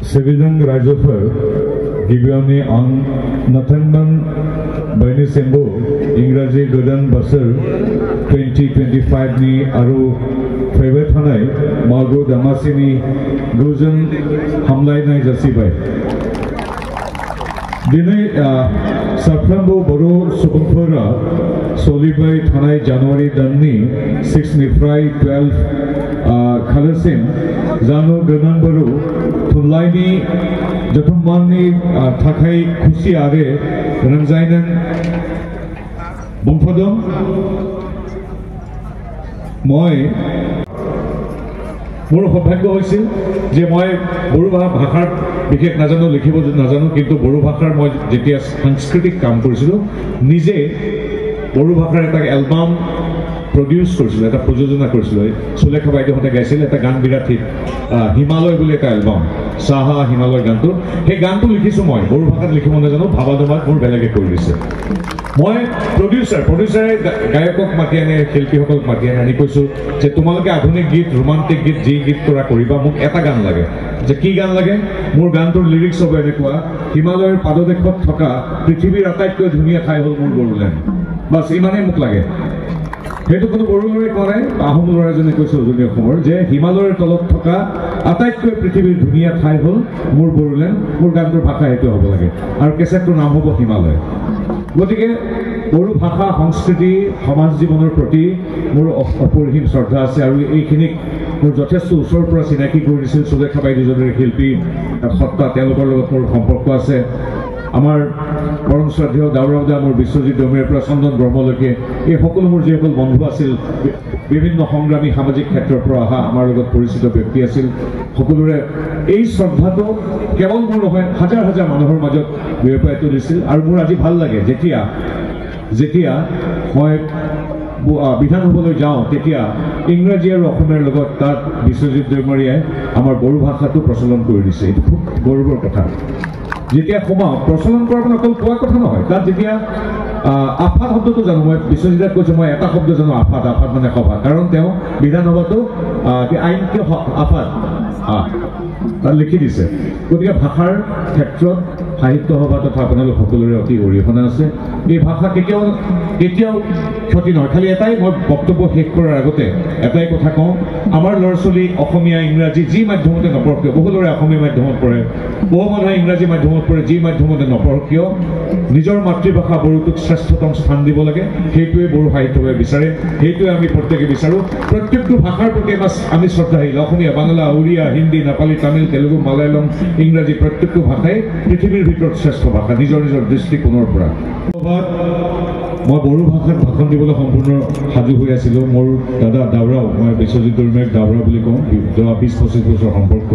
Sevidang Rajofer, Gibiani Ang Nathanman Baini Sembo, Ingraji Godan Basar 2025 ni Aru Favorite Hanai, Margo Damasini, Gujan Hamlai Nai Jasibai. Dinai Saframbo Boro Subunfora, Solibai Thanai January Danni, 6 Nifrai 12 Khalasim, Zano Ganan Boro, Tunlaini Jatumani Takai Kusi Are, Ramzainan Bumfodom Moi মোৰ সৌভাগ্য হৈছিল যে মই বড়ো ভাষাৰ বিশেষ নাজানো লিখিব নাজানো কিন্তু বড়ো ভাষাৰ মই যেতিয়া সাংস্কৃতিক কাম কৰিছিলো নিজে বড়ো ভাষাৰ এটা এলবাম প্ৰডিউস কৰিছিল এটা প্ৰযোজনা কৰিছিল সুলেখা বাইদেউহঁতে গাইছিল এটা গান বিৰাট হিট হিমালয় বুলি এটা এলবাম সাহা হিমালয় গানটো সেই গানটো লিখিছো মই বড়ো ভাষাত লিখিব নাজানো ভাবাদমাত মোৰ বেলেগে কৰি দিছে মই প্ৰডিউচাৰে গায়কক মাতি আনে শিল্পীসকলক মাতি আনি কৈছো যে তোমালোকে আধুনিক গীত ৰোমান্টিক গীত যি গীত কৰা কৰিবা মোক এটা গান লাগে যে কি গান লাগে মোৰ গানটোৰ লিৰিক্স হ'ব এনেকুৱা হিমালয়ৰ পাদদেশত থকা পৃথিৱীৰ আটাইতকৈ ধুনীয়া ঠাই হ'ল মোৰ বড়োলেণ্ড বাছ ইমানেই মোক লাগে সেইটো কোনো বড়ো ল'ৰাই কোৱা নাই আহোম ল'ৰাজনে কৈছে উজনি অসমৰ যে হিমালয়ৰ তলত থকা আটাইতকৈ পৃথিৱীৰ ধুনীয়া ঠাই হ'ল মোৰ বড়োলেণ্ড মোৰ গানটোৰ ভাষা সেইটো হ'ব লাগে আৰু কেছেটটোৰ নাম হ'ব হিমালয় গতিকে বড়ো ভাষা সংস্কৃতি সমাজ জীৱনৰ প্ৰতি মোৰ অপৰিসীম শ্ৰদ্ধা আছে আৰু এইখিনিক মোৰ যথেষ্ট ওচৰৰ পৰা চিনাকি কৰি দিছিল সুলেখা বাইদেউজনীৰ শিল্পী সত্তা তেওঁলোকৰ লগত মোৰ সম্পৰ্ক আছে আমাৰ পৰম শ্ৰদ্ধেয় দাউৰাওদা মোৰ বিশ্বজিৎ দমেৰ পৰা চন্দন ব্ৰহ্মলৈকে এই সকলো মোৰ যিসকল বন্ধু আছিল বিভিন্ন সংগ্ৰামী সামাজিক ক্ষেত্ৰৰ পৰা অহা আমাৰ লগত পৰিচিত ব্যক্তি আছিল সকলোৰে এই শ্ৰদ্ধাটো কেৱল মোৰ নহয় হাজাৰ হাজাৰ মানুহৰ মাজত বিয়পাই তুলিছিল আৰু মোৰ আজি ভাল লাগে যেতিয়া মই বিধান হ'বলৈ যাওঁ তেতিয়া ইংৰাজী আৰু অসমীয়াৰ লগত তাত বিশ্বজিৎ দৈমাৰীয়ে আমাৰ বড়ো ভাষাটো প্ৰচলন কৰি দিছে এইটো খুব গৌৰৱৰ কথা যেতিয়া সোমাওঁ প্ৰচলন কৰা মানে অকল কোৱা কথা নহয় তাত যেতিয়া আফাত শব্দটো জানো মই বিশ্বজিৎক কৈছোঁ মই এটা শব্দ জানো আফাত মানে সভা কাৰণ তেওঁ বিধানসভাটো আইনকীয় আফাত তাত লিখি দিছে গতিকে ভাষাৰ ক্ষেত্ৰত সাহিত্য সভা তথা আপোনালোক সকলোৰে অতি অৰিহণা আছে এই ভাষা কেতিয়াও ক্ষতি নহয় খালি এটাই মই বক্তব্য শেষ কৰাৰ আগতে এটাই কথা কওঁ আমাৰ ল'ৰা ছোৱালী অসমীয়া ইংৰাজী যি মাধ্যমতে নপঢ়ক কিয় বহু ল'ৰাই অসমীয়া মাধ্যমত পঢ়ে বহু মানুহে ইংৰাজী মাধ্যমত পঢ়ে যি মাধ্যমতে নপঢ়ক কিয় নিজৰ মাতৃভাষা বড়োটোক শ্ৰেষ্ঠতম স্থান দিব লাগে সেইটোৱে বড়ো সাহিত্যই বিচাৰে সেইটোৱে আমি প্ৰত্যেকে বিচাৰোঁ প্ৰত্যেকটো ভাষাৰ প্ৰতি আমি শ্ৰদ্ধাশীল অসমীয়া বাংলা উৰিয়া হিন্দী নেপালী তামিল তেলেগু মালায়ালম ইংৰাজী প্ৰত্যেকটো ভাষাই পৃথিৱীৰ ভিতৰত শ্ৰেষ্ঠ ভাষা নিজৰ নিজৰ দৃষ্টিকোণৰ পৰা মই বড়ো ভাষাত ভাষণ দিবলৈ সম্পূৰ্ণ সাজু হৈ আছিলোঁ মোৰ দাদা দাউৰাও মই বিশ্বজিৎ দৈমাৰীক দাউৰা বুলি কওঁ যোৱা 20-25 বছৰ সম্পৰ্ক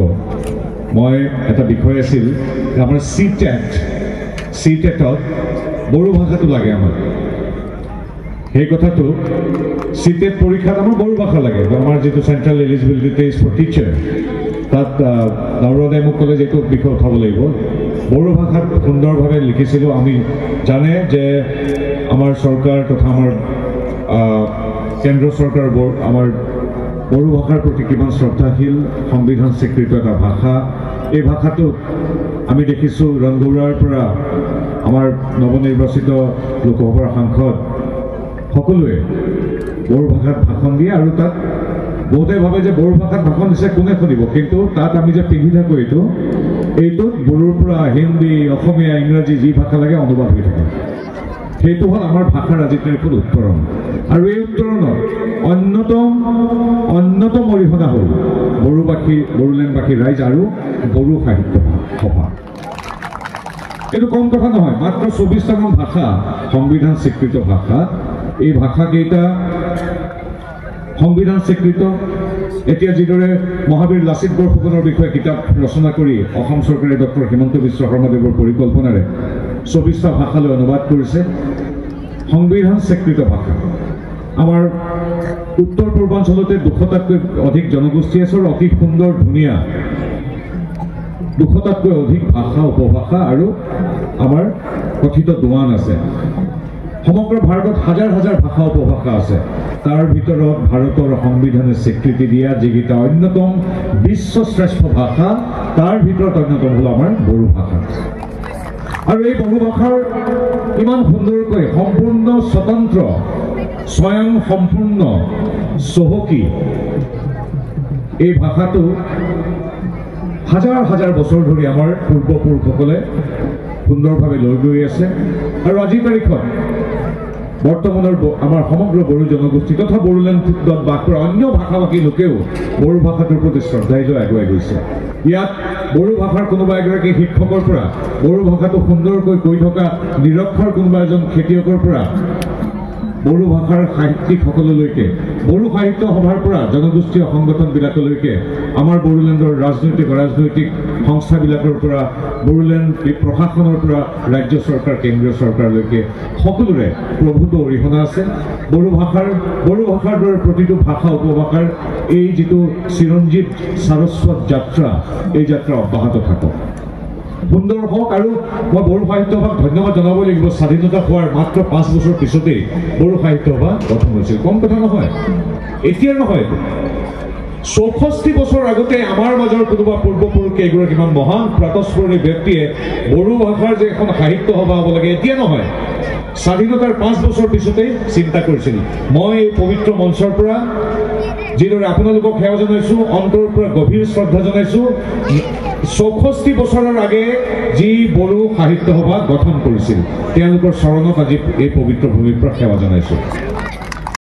মই এটা বিষয় আছিল আমাৰ CTET-ত বড়ো ভাষাটো লাগে আমাক সেই কথাটো CTET পৰীক্ষাত আমাৰ বড়ো ভাষা লাগে আমাৰ যিটো central eligibility test for teacher তাত দাউৰাদাই মোক ক'লে যে এইটো বিষয় উঠাব লাগিব বড়ো ভাষাত সুন্দৰভাৱে লিখিছিলোঁ আমি জানে যে আমাৰ চৰকাৰ তথা আমাৰ কেন্দ্ৰ চৰকাৰ আমাৰ বড়ো ভাষাৰ প্ৰতি কিমান শ্ৰদ্ধাশীল সংবিধান স্বীকৃত এটা ভাষা এই ভাষাটো আমি দেখিছোঁ ৰংগুৰাৰ পৰা আমাৰ নৱনিৰ্বাচিত লোকসভাৰ সাংসদ সকলোৱে বড়ো ভাষাত ভাষণ দিয়ে আৰু তাত বহুতে ভাবে যে বড়ো ভাষাত ভাষণ দিছে কোনে শুনিব কিন্তু তাত আমি যে পিন্ধি থাকোঁ এইটোত বড়োৰ পৰা হিন্দী অসমীয়া ইংৰাজী যি ভাষা লাগে অনুবাদ হৈ থাকে সেইটো হ'ল আমাৰ ভাষাৰ আজিকালিৰ উত্তৰণ আৰু এই উত্তৰণত অন্যতম অৰিহণা হ'ল বড়োলেণ্ডবাসী ৰাইজ আৰু বড়ো সাহিত্য সভা এইটো কম কথা নহয় মাত্ৰ 24টামান ভাষা সংবিধান স্বীকৃত ভাষা এই ভাষাকেইটা সংবিধান স্বীকৃত এতিয়া যিদৰে মহাবীৰ লাচিত বৰফুকনৰ বিষয়ে কিতাপ ৰচনা কৰি অসম চৰকাৰে ডক্টৰ হিমন্ত বিশ্ব শৰ্মাদেৱৰ পৰিকল্পনাৰে 24টা ভাষালৈ অনুবাদ কৰিছে সংবিধান স্বীকৃত ভাষা আমাৰ উত্তৰ পূৰ্বাঞ্চলতে 200টাতকৈ অধিক জনগোষ্ঠী আছে আৰু অতি সুন্দৰ ধুনীয়া 200টাতকৈ অধিক ভাষা উপভাষা আৰু আমাৰ কথিত দোৱান আছে সমগ্ৰ ভাৰতত হাজাৰ হাজাৰ ভাষা উপভাষা আছে তাৰ ভিতৰত ভাৰতৰ সংবিধানে স্বীকৃতি দিয়া যিকেইটা অন্যতম বিশ্বশ্ৰেষ্ঠ ভাষা তাৰ ভিতৰত অন্যতম হ'ল আমাৰ বড়ো ভাষা। আৰু এই বড়ো ভাষাৰ ইমান সুন্দৰকৈ সম্পূৰ্ণ স্বতন্ত্ৰ স্বয়ং সম্পূৰ্ণ চহকী এই ভাষাটো হাজাৰ হাজাৰ বছৰ ধৰি আমাৰ পূৰ্বপুৰুষসকলে সুন্দৰভাৱে লৈ গৈ আছে। আৰু আজিৰ তাৰিখত বৰ্তমানৰ আমাৰ সমগ্ৰ বড়ো জনগোষ্ঠী তথা বড়োলেণ্ডত বাস কৰা অন্য ভাষাভাষী লোকেও বড়ো ভাষাটোৰ প্ৰতি শ্ৰদ্ধাই লৈ আগুৱাই গৈছে। ইয়াত বড়ো ভাষাৰ কোনোবা এগৰাকী শিক্ষকৰ পৰা বড়ো ভাষাটো সুন্দৰকৈ কৈ থকা নিৰক্ষৰ কোনোবা এজন খেতিয়কৰ পৰা বড়ো ভাষাৰ সাহিত্যিকসকললৈকে বড়ো সাহিত্য সভাৰ পৰা জনগোষ্ঠীয় সংগঠনবিলাকলৈকে আমাৰ বড়োলেণ্ডৰ ৰাজনৈতিক সংস্থাবিলাকৰ পৰা বড়োলেণ্ড প্ৰশাসনৰ পৰা ৰাজ্য চৰকাৰ কেন্দ্ৰীয় চৰকাৰলৈকে সকলোৰে প্ৰভূত অৰিহণা আছে। বড়ো ভাষাৰ দৰে প্ৰতিটো ভাষা উপভাষাৰ এই যিটো চিৰঞ্জীৱ সাৰস্বত যাত্ৰা এই যাত্ৰা অব্যাহত থাকক, সুন্দৰ হওক। আৰু মই বড়ো সাহিত্য সভাক ধন্যবাদ জনাব লাগিব। স্বাধীনতা হোৱাৰ মাত্ৰ 5 বছৰ পিছতেই বড়ো সাহিত্য সভা গঠন হৈছিল। কম কথা নহয়, এতিয়া নহয়, 64 বছৰ আগতে আমাৰ মাজৰ কোনোবা পূৰ্বপুৰুষে এগৰাকীমান মহান প্ৰাতঃস্মৰণী ব্যক্তিয়ে বড়ো ভাষাৰ যে এখন সাহিত্য সভা হ'ব লাগে এতিয়া নহয়, স্বাধীনতাৰ 5 বছৰ পিছতেই চিন্তা কৰিছিল। মই এই পবিত্ৰ মঞ্চৰ পৰা যিদৰে আপোনালোকক সেৱা জনাইছোঁ, অন্তৰৰ পৰা গভীৰ শ্ৰদ্ধা জনাইছোঁ। 64 বছৰৰ আগে যি বড়ো সাহিত্য সভা গঠন কৰিছিল তেওঁলোকৰ চৰণত আজি এই পবিত্ৰ ভূমিৰ পৰা সেৱা জনাইছোঁ।